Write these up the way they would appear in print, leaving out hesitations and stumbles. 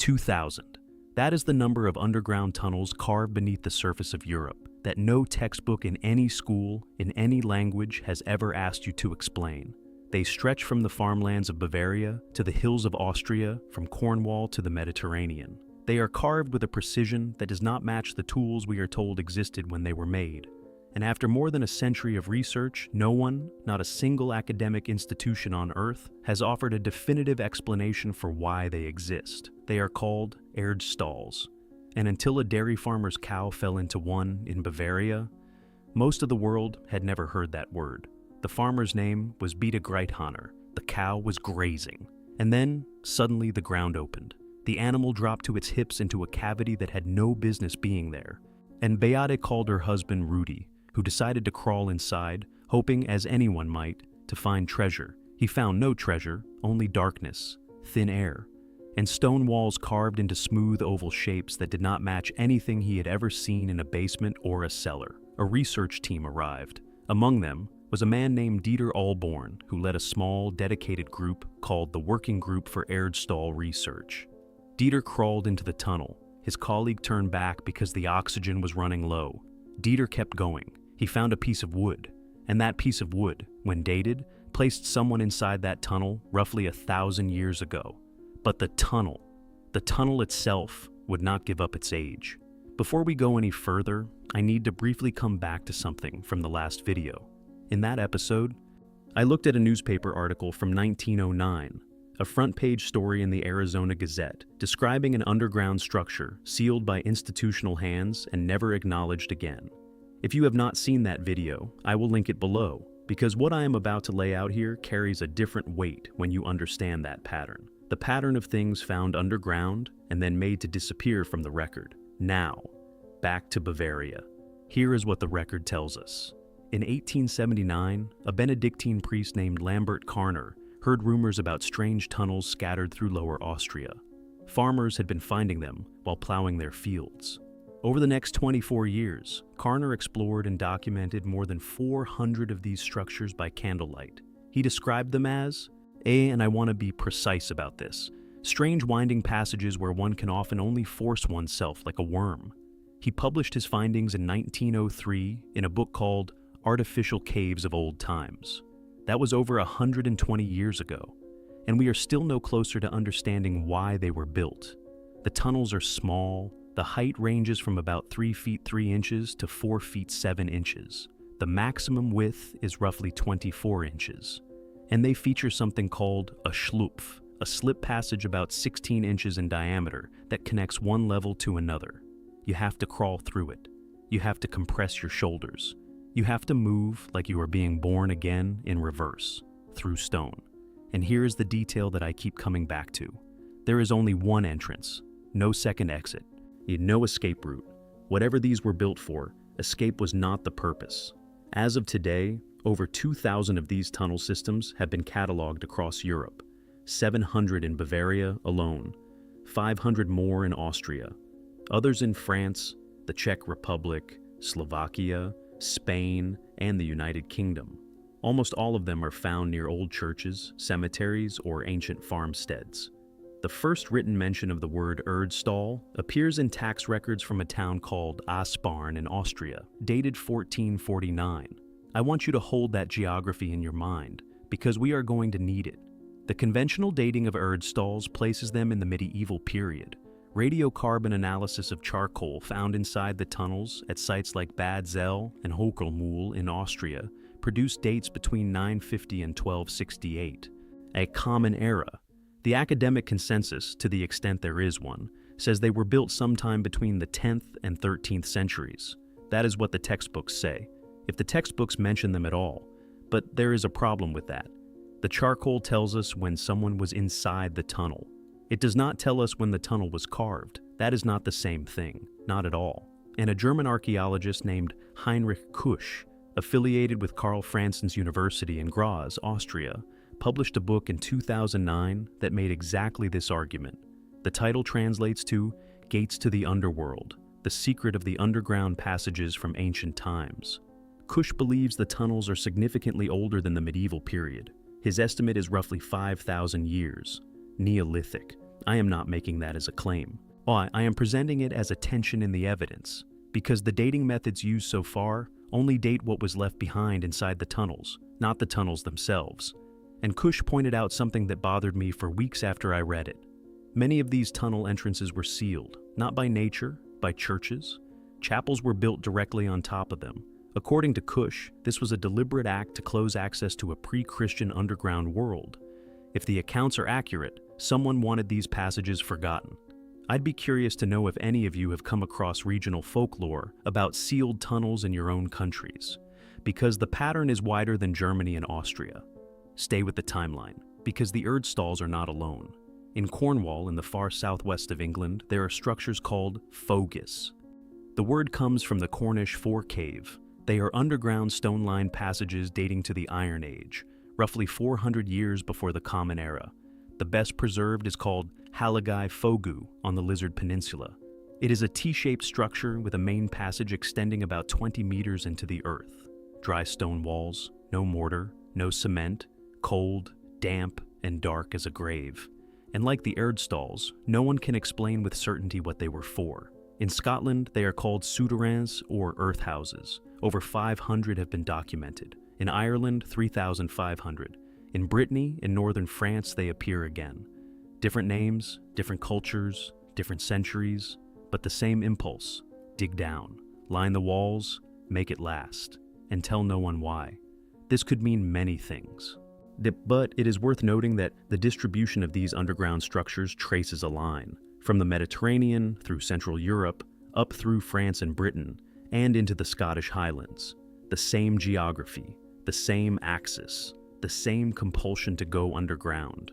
2,000. That is the number of underground tunnels carved beneath the surface of Europe that no textbook in any school, in any language, has ever asked you to explain. They stretch from the farmlands of Bavaria to the hills of Austria, from Cornwall to the Mediterranean. They are carved with a precision that does not match the tools we are told existed when they were made. And after more than a century of research, no one, not a single academic institution on Earth, has offered a definitive explanation for why they exist. They are called Erdstalls. And until a dairy farmer's cow fell into one in Bavaria, most of the world had never heard that word. The farmer's name was Beta Greithaner. The cow was grazing. And then, suddenly the ground opened. The animal dropped to its hips into a cavity that had no business being there. And Beate called her husband Rudy, who decided to crawl inside, hoping, as anyone might, to find treasure. He found no treasure, only darkness, thin air, and stone walls carved into smooth oval shapes that did not match anything he had ever seen in a basement or a cellar. A research team arrived. Among them was a man named Dieter Allborn, who led a small, dedicated group called the Working Group for Erdstall Research. Dieter crawled into the tunnel. His colleague turned back because the oxygen was running low. Dieter kept going. He found a piece of wood, and that piece of wood, when dated, placed someone inside that tunnel roughly 1,000 years ago. But the tunnel itself, would not give up its age. Before we go any further, I need to briefly come back to something from the last video. In that episode, I looked at a newspaper article from 1909, a front-page story in the Arizona Gazette, describing an underground structure sealed by institutional hands and never acknowledged again. If you have not seen that video, I will link it below, because what I am about to lay out here carries a different weight when you understand that pattern. The pattern of things found underground and then made to disappear from the record. Now, back to Bavaria. Here is what the record tells us. In 1879, a Benedictine priest named Lambert Karner heard rumors about strange tunnels scattered through Lower Austria. Farmers had been finding them while plowing their fields. Over the next 24 years, Karner explored and documented more than 400 of these structures by candlelight. He described them as, and I want to be precise about this, strange winding passages where one can often only force oneself like a worm. He published his findings in 1903 in a book called Artificial Caves of Old Times. That was over 120 years ago, and we are still no closer to understanding why they were built. The tunnels are small. The height ranges from about 3 feet 3 inches to 4 feet 7 inches. The maximum width is roughly 24 inches. And they feature something called a schlupf, a slip passage about 16 inches in diameter that connects one level to another. You have to crawl through it. You have to compress your shoulders. You have to move like you are being born again in reverse, through stone. And here is the detail that I keep coming back to. There is only one entrance, no second exit. No escape route. Whatever these were built for, escape was not the purpose. As of today, over 2,000 of these tunnel systems have been cataloged across Europe, 700 in Bavaria alone, 500 more in Austria, others in France, the Czech Republic, Slovakia, Spain, and the United Kingdom. Almost all of them are found near old churches, cemeteries, or ancient farmsteads. The first written mention of the word Erdstall appears in tax records from a town called Aspern in Austria, dated 1449. I want you to hold that geography in your mind, because we are going to need it. The conventional dating of Erdstalls places them in the medieval period. Radiocarbon analysis of charcoal found inside the tunnels at sites like Bad Zell and Hochulmühl in Austria produced dates between 950 and 1268, a common era. The academic consensus, to the extent there is one, says they were built sometime between the 10th and 13th centuries. That is what the textbooks say, if the textbooks mention them at all. But there is a problem with that. The charcoal tells us when someone was inside the tunnel. It does not tell us when the tunnel was carved. That is not the same thing, not at all. And a German archaeologist named Heinrich Kusch, affiliated with Karl Franzens University in Graz, Austria, published a book in 2009 that made exactly this argument. The title translates to Gates to the Underworld, the secret of the underground passages from ancient times. Kusch believes the tunnels are significantly older than the medieval period. His estimate is roughly 5,000 years, Neolithic, I am not making that as a claim. I am presenting it as a tension in the evidence, because the dating methods used so far only date what was left behind inside the tunnels, not the tunnels themselves. And Kush pointed out something that bothered me for weeks after I read it. Many of these tunnel entrances were sealed, not by nature, by churches. Chapels were built directly on top of them. According to Kush, this was a deliberate act to close access to a pre-Christian underground world. If the accounts are accurate, someone wanted these passages forgotten. I'd be curious to know if any of you have come across regional folklore about sealed tunnels in your own countries, because the pattern is wider than Germany and Austria. Stay with the timeline, because the Erdstalls are not alone. In Cornwall, in the far southwest of England, there are structures called fogus. The word comes from the Cornish forecave. They are underground stone-lined passages dating to the Iron Age, roughly 400 years before the Common Era. The best preserved is called Halagai Fogu on the Lizard Peninsula. It is a T-shaped structure with a main passage extending about 20 meters into the earth. Dry stone walls, no mortar, no cement, cold, damp, and dark as a grave. And like the Erdstalls, no one can explain with certainty what they were for. In Scotland, they are called souterrains or earth houses. Over 500 have been documented. In Ireland, 3,500. In Brittany, in northern France, they appear again. Different names, different cultures, different centuries, but the same impulse. Dig down, line the walls, make it last, and tell no one why. This could mean many things. But it is worth noting that the distribution of these underground structures traces a line, from the Mediterranean through Central Europe, up through France and Britain, and into the Scottish Highlands. The same geography, the same axis, the same compulsion to go underground.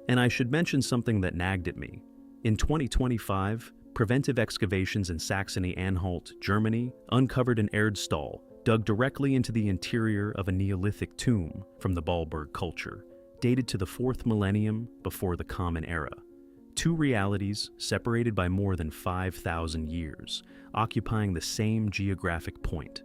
And I should mention something that nagged at me. In 2025, preventive excavations in Saxony-Anhalt, Germany, uncovered an Erdstall dug directly into the interior of a Neolithic tomb from the Baalberg culture, dated to the 4th millennium before the Common Era. Two realities separated by more than 5,000 years, occupying the same geographic point.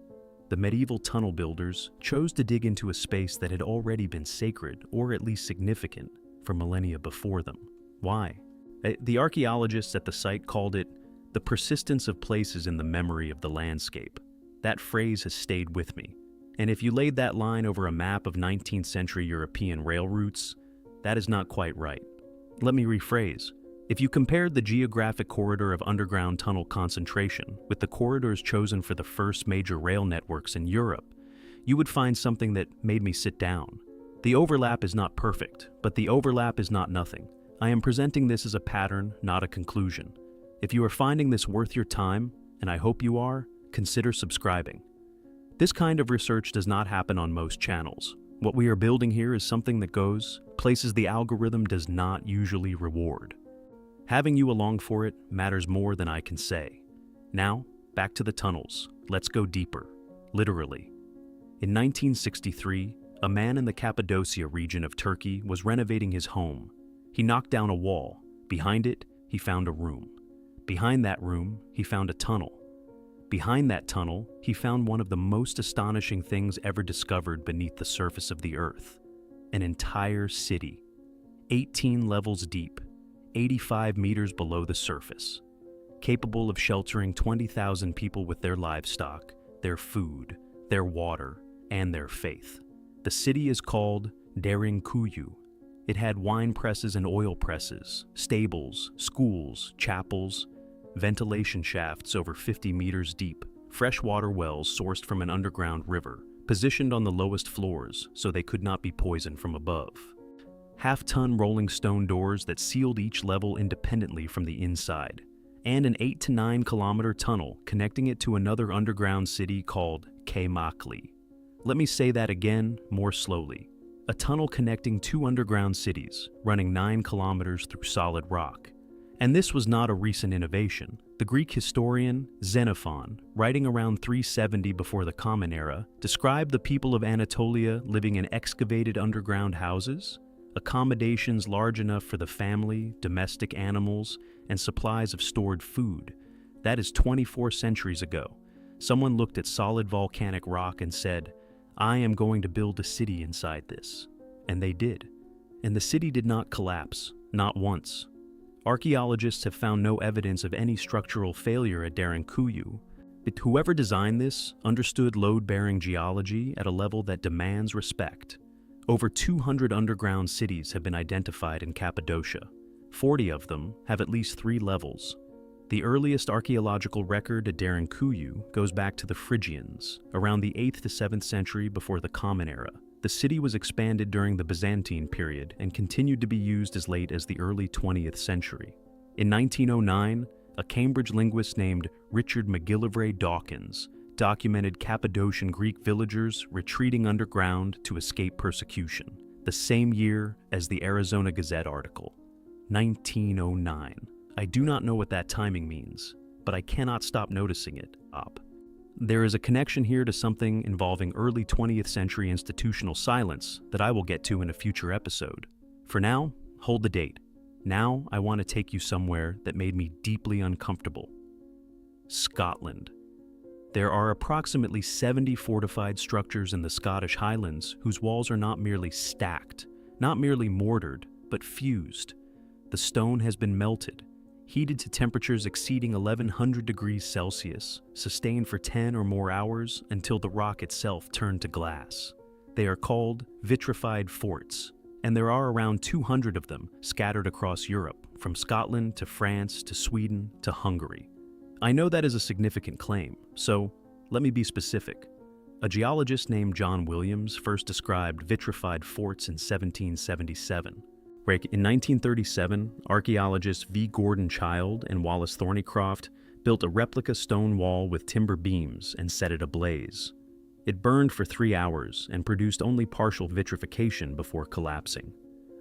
The medieval tunnel builders chose to dig into a space that had already been sacred, or at least significant, for millennia before them. Why? The archaeologists at the site called it the persistence of places in the memory of the landscape. That phrase has stayed with me. And if you laid that line over a map of 19th century European rail routes, that is not quite right. Let me rephrase. If you compared the geographic corridor of underground tunnel concentration with the corridors chosen for the first major rail networks in Europe, you would find something that made me sit down. The overlap is not perfect, but the overlap is not nothing. I am presenting this as a pattern, not a conclusion. If you are finding this worth your time, and I hope you are, consider subscribing. This kind of research does not happen on most channels. What we are building here is something that goes places the algorithm does not usually reward. Having you along for it matters more than I can say. Now, back to the tunnels. Let's go deeper. Literally. In 1963, a man in the Cappadocia region of Turkey was renovating his home. He knocked down a wall. Behind it, he found a room. Behind that room, he found a tunnel. Behind that tunnel, he found one of the most astonishing things ever discovered beneath the surface of the earth. An entire city. 18 levels deep. 85 meters below the surface, capable of sheltering 20,000 people with their livestock, their food, their water, and their faith. The city is called Derinkuyu. It had wine presses and oil presses, stables, schools, chapels, ventilation shafts over 50 meters deep, freshwater wells sourced from an underground river, positioned on the lowest floors so they could not be poisoned from above. Half-ton rolling stone doors that sealed each level independently from the inside, and an 8 to 9 kilometer tunnel connecting it to another underground city called Anomaly. Let me say that again, more slowly. A tunnel connecting two underground cities, running 9 kilometers through solid rock. And this was not a recent innovation. The Greek historian Xenophon, writing around 370 before the Common Era, described the people of Anatolia living in excavated underground houses, accommodations large enough for the family, domestic animals, and supplies of stored food. That is 24 centuries ago. Someone looked at solid volcanic rock and said, "I am going to build a city inside this." And they did. And the city did not collapse, not once. Archaeologists have found no evidence of any structural failure at Derinkuyu, but whoever designed this understood load-bearing geology at a level that demands respect. Over 200 underground cities have been identified in Cappadocia. 40 of them have at least 3 levels. The earliest archaeological record at Derinkuyu goes back to the Phrygians, around the 8th to 7th century before the Common Era. The city was expanded during the Byzantine period and continued to be used as late as the early 20th century. In 1909, a Cambridge linguist named Richard McGillivray Dawkins documented Cappadocian Greek villagers retreating underground to escape persecution, the same year as the Arizona Gazette article. 1909. I do not know what that timing means, but I cannot stop noticing it. There is a connection here to something involving early 20th century institutional silence that I will get to in a future episode. For now, hold the date. Now I want to take you somewhere that made me deeply uncomfortable. Scotland. There are approximately 70 fortified structures in the Scottish Highlands whose walls are not merely stacked, not merely mortared, but fused. The stone has been melted, heated to temperatures exceeding 1100 degrees Celsius, sustained for 10 or more hours until the rock itself turned to glass. They are called vitrified forts, and there are around 200 of them scattered across Europe, from Scotland to France to Sweden to Hungary. I know that is a significant claim, so let me be specific. A geologist named John Williams first described vitrified forts in 1777. In 1937, archaeologists V. Gordon Childe and Wallace Thornycroft built a replica stone wall with timber beams and set it ablaze. It burned for 3 hours and produced only partial vitrification before collapsing.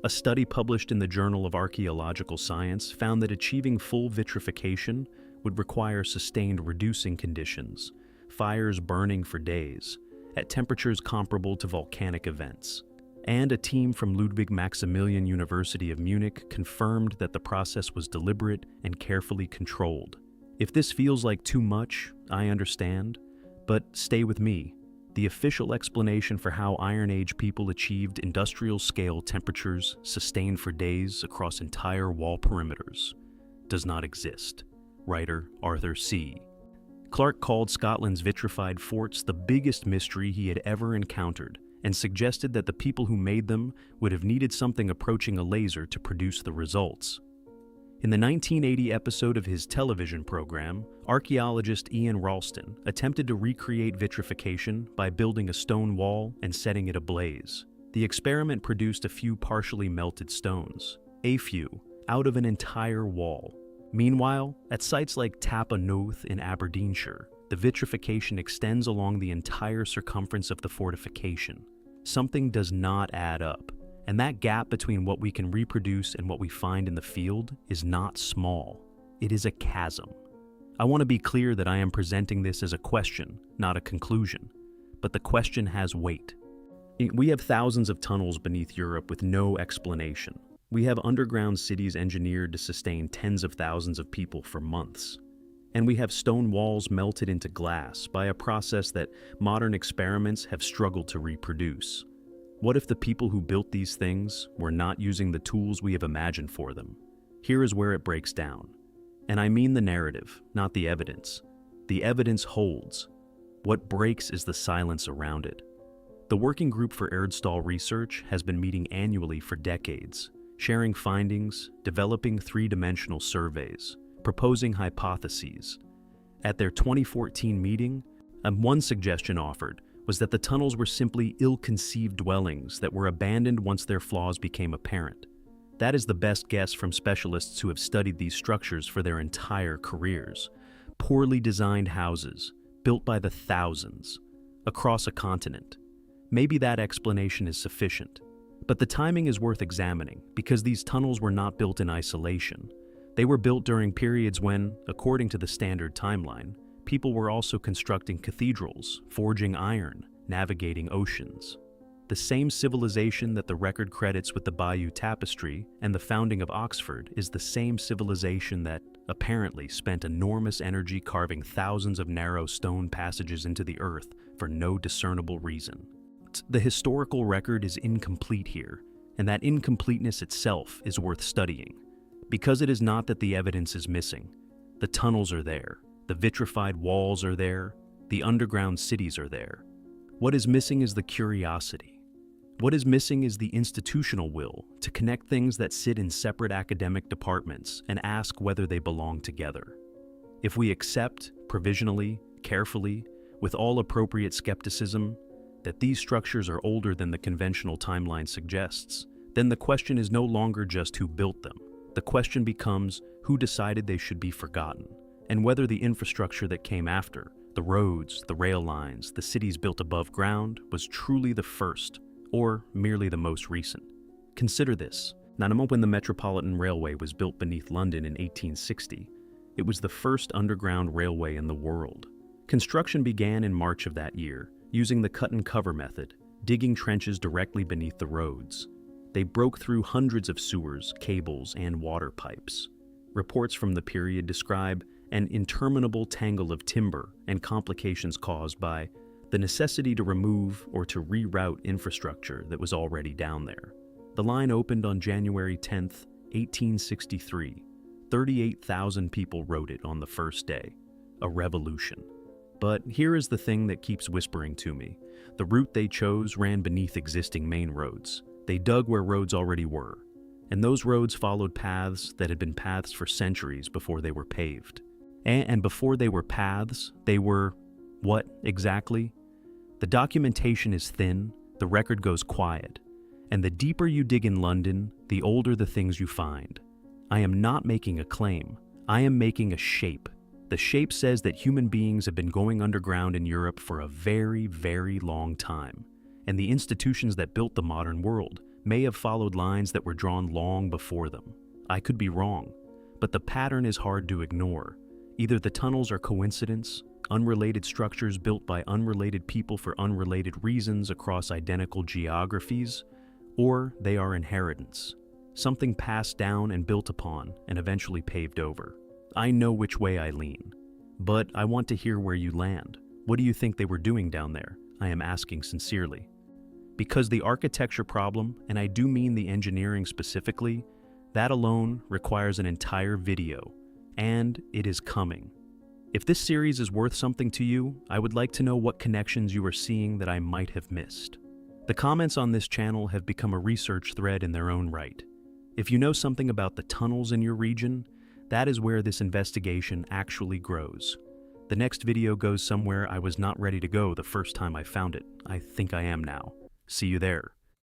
A study published in the Journal of Archaeological Science found that achieving full vitrification would require sustained reducing conditions, fires burning for days, at temperatures comparable to volcanic events. And a team from Ludwig Maximilian University of Munich confirmed that the process was deliberate and carefully controlled. If this feels like too much, I understand, but stay with me. The official explanation for how Iron Age people achieved industrial-scale temperatures sustained for days across entire wall perimeters does not exist. Writer Arthur C. Clarke called Scotland's vitrified forts the biggest mystery he had ever encountered, and suggested that the people who made them would have needed something approaching a laser to produce the results. In the 1980 episode of his television program, archaeologist Ian Ralston attempted to recreate vitrification by building a stone wall and setting it ablaze. The experiment produced a few partially melted stones, out of an entire wall. Meanwhile, at sites like Tapa Nowth in Aberdeenshire, the vitrification extends along the entire circumference of the fortification. Something does not add up, and that gap between what we can reproduce and what we find in the field is not small. It is a chasm. I want to be clear that I am presenting this as a question, not a conclusion, but the question has weight. We have thousands of tunnels beneath Europe with no explanation. We have underground cities engineered to sustain tens of thousands of people for months. And we have stone walls melted into glass by a process that modern experiments have struggled to reproduce. What if the people who built these things were not using the tools we have imagined for them? Here is where it breaks down. And I mean the narrative, not the evidence. The evidence holds. What breaks is the silence around it. The Working Group for Erdstall Research has been meeting annually for decades, sharing findings, developing three-dimensional surveys, proposing hypotheses. At their 2014 meeting, one suggestion offered was that the tunnels were simply ill-conceived dwellings that were abandoned once their flaws became apparent. That is the best guess from specialists who have studied these structures for their entire careers. Poorly designed houses, built by the thousands, across a continent. Maybe that explanation is sufficient. But the timing is worth examining, because these tunnels were not built in isolation. They were built during periods when, according to the standard timeline, people were also constructing cathedrals, forging iron, navigating oceans. The same civilization that the record credits with the Bayeux Tapestry and the founding of Oxford is the same civilization that, apparently, spent enormous energy carving thousands of narrow stone passages into the earth for no discernible reason. The historical record is incomplete here, and that incompleteness itself is worth studying. Because it is not that the evidence is missing. The tunnels are there, the vitrified walls are there, the underground cities are there. What is missing is the curiosity. What is missing is the institutional will to connect things that sit in separate academic departments and ask whether they belong together. If we accept, provisionally, carefully, with all appropriate skepticism, that these structures are older than the conventional timeline suggests, then the question is no longer just who built them. The question becomes who decided they should be forgotten, and whether the infrastructure that came after, the roads, the rail lines, the cities built above ground, was truly the first, or merely the most recent. Consider this. When the Metropolitan Railway was built beneath London in 1860, it was the first underground railway in the world. Construction began in March of that year, using the cut-and-cover method, digging trenches directly beneath the roads. They broke through hundreds of sewers, cables, and water pipes. Reports from the period describe an interminable tangle of timber and complications caused by the necessity to remove or to reroute infrastructure that was already down there. The line opened on January 10, 1863. 38,000 people rode it on the first day. A revolution. But here is the thing that keeps whispering to me. The route they chose ran beneath existing main roads. They dug where roads already were. And those roads followed paths that had been paths for centuries before they were paved. And before they were paths, they were what exactly? The documentation is thin, the record goes quiet, and the deeper you dig in London, the older the things you find. I am not making a claim, I am making a shape. The shape says that human beings have been going underground in Europe for a very, very long time, and the institutions that built the modern world may have followed lines that were drawn long before them. I could be wrong, but the pattern is hard to ignore. Either the tunnels are coincidence, unrelated structures built by unrelated people for unrelated reasons across identical geographies, or they are inheritance, something passed down and built upon and eventually paved over. I know which way I lean, but I want to hear where you land. What do you think they were doing down there? I am asking sincerely. Because the architecture problem, and I do mean the engineering specifically, that alone requires an entire video, and it is coming. If this series is worth something to you, I would like to know what connections you are seeing that I might have missed. The comments on this channel have become a research thread in their own right. If you know something about the tunnels in your region, that is where this investigation actually grows. The next video goes somewhere I was not ready to go the first time I found it. I think I am now. See you there.